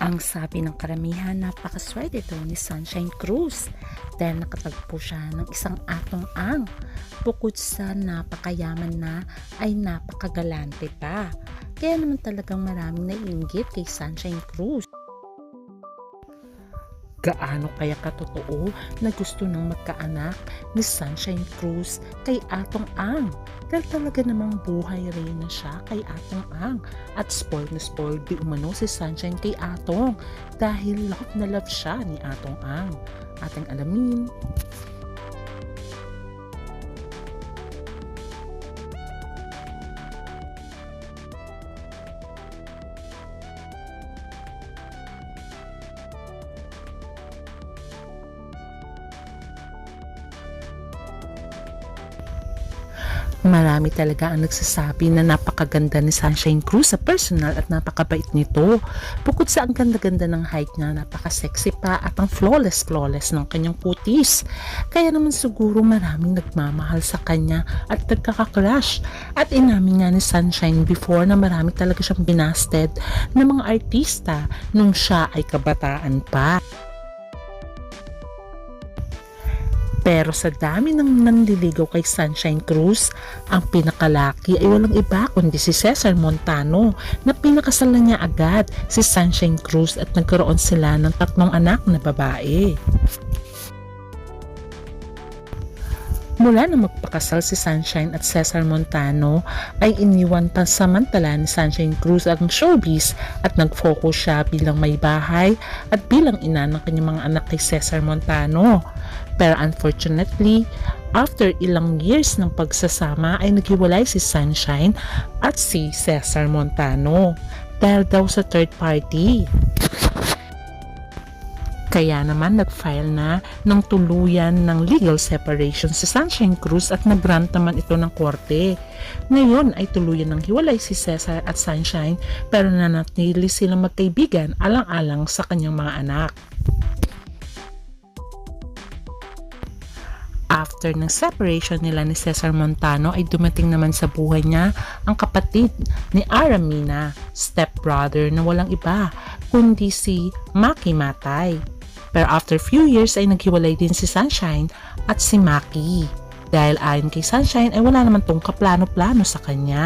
Ang sabi ng karamihan, napakaswerte ito ni Sunshine Cruz dahil nakatagpo siya ng isang atong-ang. Bukod sa napakayaman na ay napakagalante pa. Kaya naman talagang maraming naiinggit kay Sunshine Cruz. Gaano kaya katotoo na gusto ng magkaanak ni Sunshine Cruz kay Atong Ang? Dahil talaga namang buhay rin na siya kay Atong Ang. At spoiled na spoiled di umano si Sunshine kay Atong dahil love na love siya ni Atong Ang. Ating alamin. Marami talaga ang nagsasabi na napakaganda ni Sunshine Cruz sa personal at napakabait nito. Bukod sa ang ganda-ganda ng height niya, napaka-sexy pa at ang flawless ng kanyang kutis. Kaya naman siguro maraming nagmamahal sa kanya at nagkaka-crush. At inamin nga ni Sunshine before na marami talaga siyang binasted ng mga artista nung siya ay kabataan pa. Pero sa dami ng nanliligaw kay Sunshine Cruz, ang pinakalaki ay walang iba kundi si Cesar Montano na pinakasalan niya agad si Sunshine Cruz at nagkaroon sila ng 3 anak na babae. Mula na magpakasal si Sunshine at Cesar Montano ay iniwan pansamantala ni Sunshine Cruz ang showbiz at nag-focus siya bilang may bahay at bilang ina ng kanyang mga anak kay Cesar Montano. Pero unfortunately, after ilang years ng pagsasama ay naghiwalay si Sunshine at si Cesar Montano dahil daw sa third party. Kaya naman nag-file na ng tuluyan ng legal separation si Sunshine Cruz at nag-grant naman ito ng korte. Ngayon ay tuluyan ng hiwalay si Cesar at Sunshine pero nanatili silang magkaibigan alang-alang sa kanyang mga anak. After ng separation nila ni Cesar Montano ay dumating naman sa buhay niya ang kapatid ni Aramina, stepbrother na walang iba kundi si Maki Matay. Pero after few years ay naghiwalay din si Sunshine at si Maki dahil ayon kay Sunshine ay wala naman tong kaplano-plano sa kanya.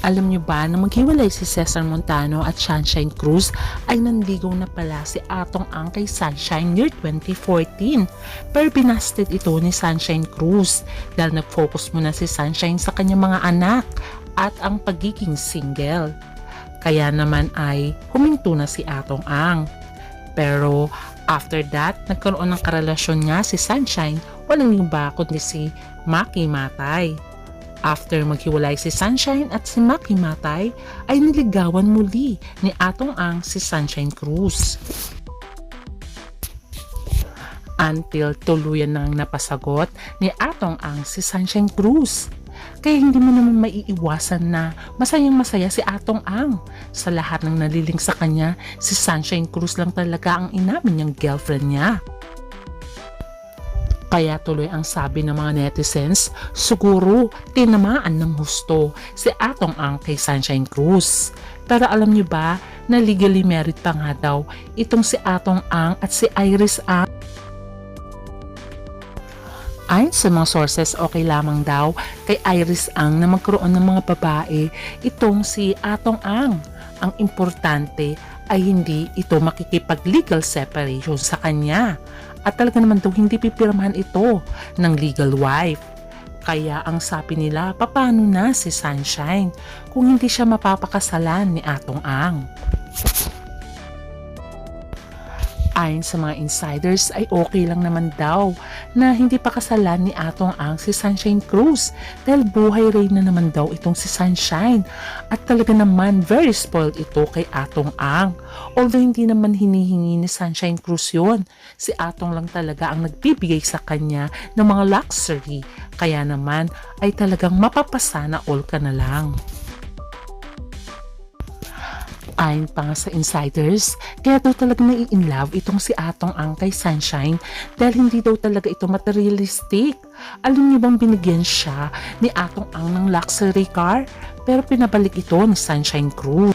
Alam niyo ba na maghiwalay si Cesar Montano at Sunshine Cruz ay nanligaw na pala si Atong Ang kay Sunshine year 2014. Pero binasted ito ni Sunshine Cruz dahil nag-focus muna si Sunshine sa kanyang mga anak at ang pagiging single. Kaya naman ay huminto na si Atong Ang. Pero after that, nagkaroon ng karelasyon nga si Sunshine, walang iba kundi si Maki Matay. After maghiwalay si Sunshine at si Maki Matay ay niligawan muli ni Atong Ang si Sunshine Cruz. Until tuluyan nang napasagot ni Atong Ang si Sunshine Cruz. Kaya hindi mo naman maiiwasan na masayang masaya si Atong Ang. Sa lahat ng naliling sa kanya, si Sunshine Cruz lang talaga ang inamin niyang girlfriend niya. Kaya tuloy ang sabi ng mga netizens, siguro tinamaan ng husto si Atong Ang kay Sunshine Cruz. Pero alam niyo ba na legally married pa nga daw itong si Atong Ang at si Iris Ang? Ayon sa mga sources, okay lamang daw kay Iris Ang na magkaroon ng mga babae itong si Atong Ang. Ang importante ay hindi ito makikipag-legal separation sa kanya. At talaga naman daw hindi pipirmahan ito ng legal wife. Kaya ang sabi nila, paano na si Sunshine kung hindi siya mapapakasalan ni Atong Ang? Ayon sa mga insiders ay okay lang naman daw na hindi pa kasalan ni Atong Ang si Sunshine Cruz dahil buhay rin na naman daw itong si Sunshine at talaga naman very spoiled ito kay Atong Ang. Although hindi naman hinihingi ni Sunshine Cruz yun, si Atong lang talaga ang nagbibigay sa kanya ng mga luxury kaya naman ay talagang mapapasana all ka na lang. Ayon pa nga sa insiders, kaya daw talaga nai-inlove itong si Atong Ang kay Sunshine dahil hindi daw talaga ito materialistic. Alam niyo bang binigyan siya ni Atong Ang ng luxury car pero pinabalik ito ni Sunshine Cruz.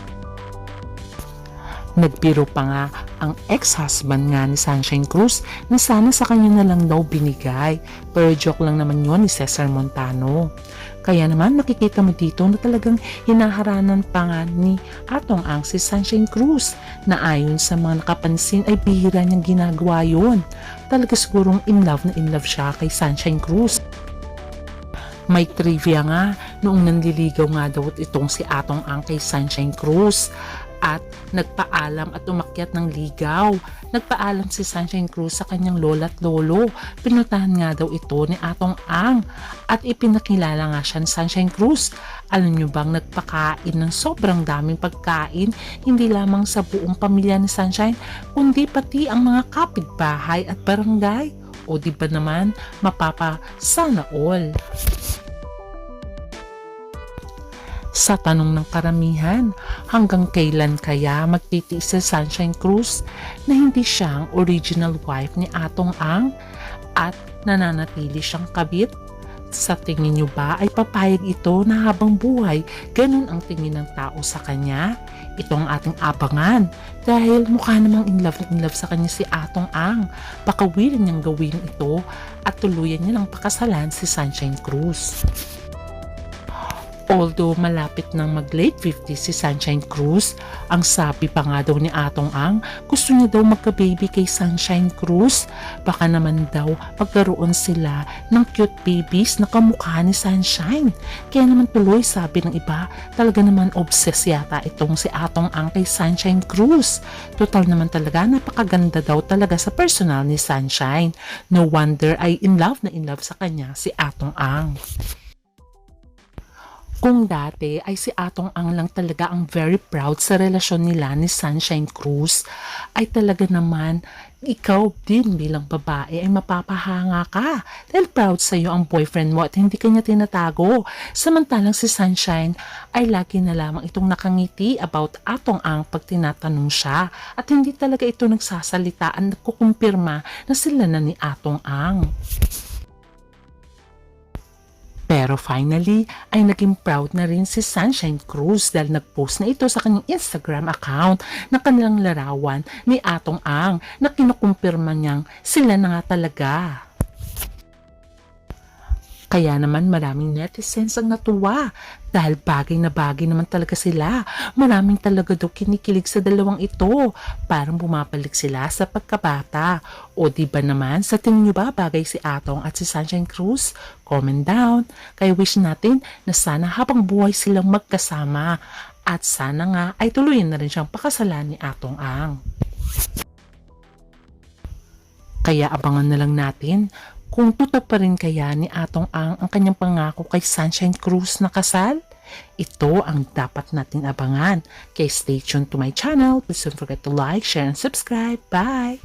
Nagbiro pa nga ang ex-husband nga ni Sunshine Cruz na sana sa kanya na lang daw binigay. Pero joke lang naman yon ni Cesar Montano. Kaya naman makikita mo dito na talagang hinaharanan pa nga ni Atong Ang si Sunshine Cruz na ayon sa mga nakapansin ay bihira niyang ginagawa yun. Talaga sigurong in love siya kay Sunshine Cruz. May trivia nga noong nanliligaw nga daw itong si Atong Ang kay Sunshine Cruz at nagpaalam at umakyat ng ligaw. Nagpaalam si Sunshine Cruz sa kanyang lola at lolo. Pinuntahan nga daw ito ni Atong Ang at ipinakilala nga siya ni Sunshine Cruz. Alam nyo bang nagpakain ng sobrang daming pagkain, hindi lamang sa buong pamilya ni Sunshine, kundi pati ang mga kapitbahay at barangay. O di ba naman, mapapa sana all. Sa tanong ng karamihan, hanggang kailan kaya magtitiis si Sunshine Cruz na hindi siya ang original wife ni Atong Ang at nananatili siyang kabit? Sa tingin niyo ba ay papayag ito na habang buhay ganun ang tingin ng tao sa kanya? Ito ang ating abangan dahil mukha namang in love sa kanya si Atong Ang. Baka willing niyang gawin ito at tuluyan niya lang pakasalan si Sunshine Cruz. Although malapit nang mag-late 50 si Sunshine Cruz, ang sabi pa nga daw ni Atong Ang, gusto niya daw magka-baby kay Sunshine Cruz. Baka naman daw magkaroon sila ng cute babies na kamukha ni Sunshine. Kaya naman tuloy sabi ng iba, talaga naman obsessed yata itong si Atong Ang kay Sunshine Cruz. Total naman talaga, napakaganda daw talaga sa personal ni Sunshine. No wonder ay in love sa kanya si Atong Ang. Kung dati ay si Atong Ang lang talaga ang very proud sa relasyon nila ni Sunshine Cruz, ay talaga naman ikaw din bilang babae ay mapapahanga ka dahil proud sa iyo ang boyfriend mo at hindi kanya tinatago. Samantalang si Sunshine ay lagi na lamang itong nakangiti about Atong Ang pag tinatanong siya at hindi talaga ito nagsasalita at nagkukumpirma na sila na ni Atong Ang. Pero finally, ay naging proud na rin si Sunshine Cruz dahil nag-post na ito sa kanyang Instagram account na kanilang larawan ni Atong Ang na kinukumpirma niyang sila na nga talaga. Kaya naman maraming netizens ang natuwa dahil bagay na bagay naman talaga sila. Maraming talaga daw kinikilig sa dalawang ito. Parang bumabalik sila sa pagkabata. O di ba naman, sa tingin nyo ba bagay si Atong at si Sunshine Cruz? Comment down. Kaya wish natin na sana habang buhay silang magkasama. At sana nga ay tuluyan na rin siyang pakasalan ni Atong Ang. Kaya abangan na lang natin kung tutupad pa rin kaya ni Atong Ang kanyang pangako kay Sunshine Cruz na kasal. Ito ang dapat natin abangan. Kaya stay tuned to my channel. Please don't forget to like, share, and subscribe. Bye!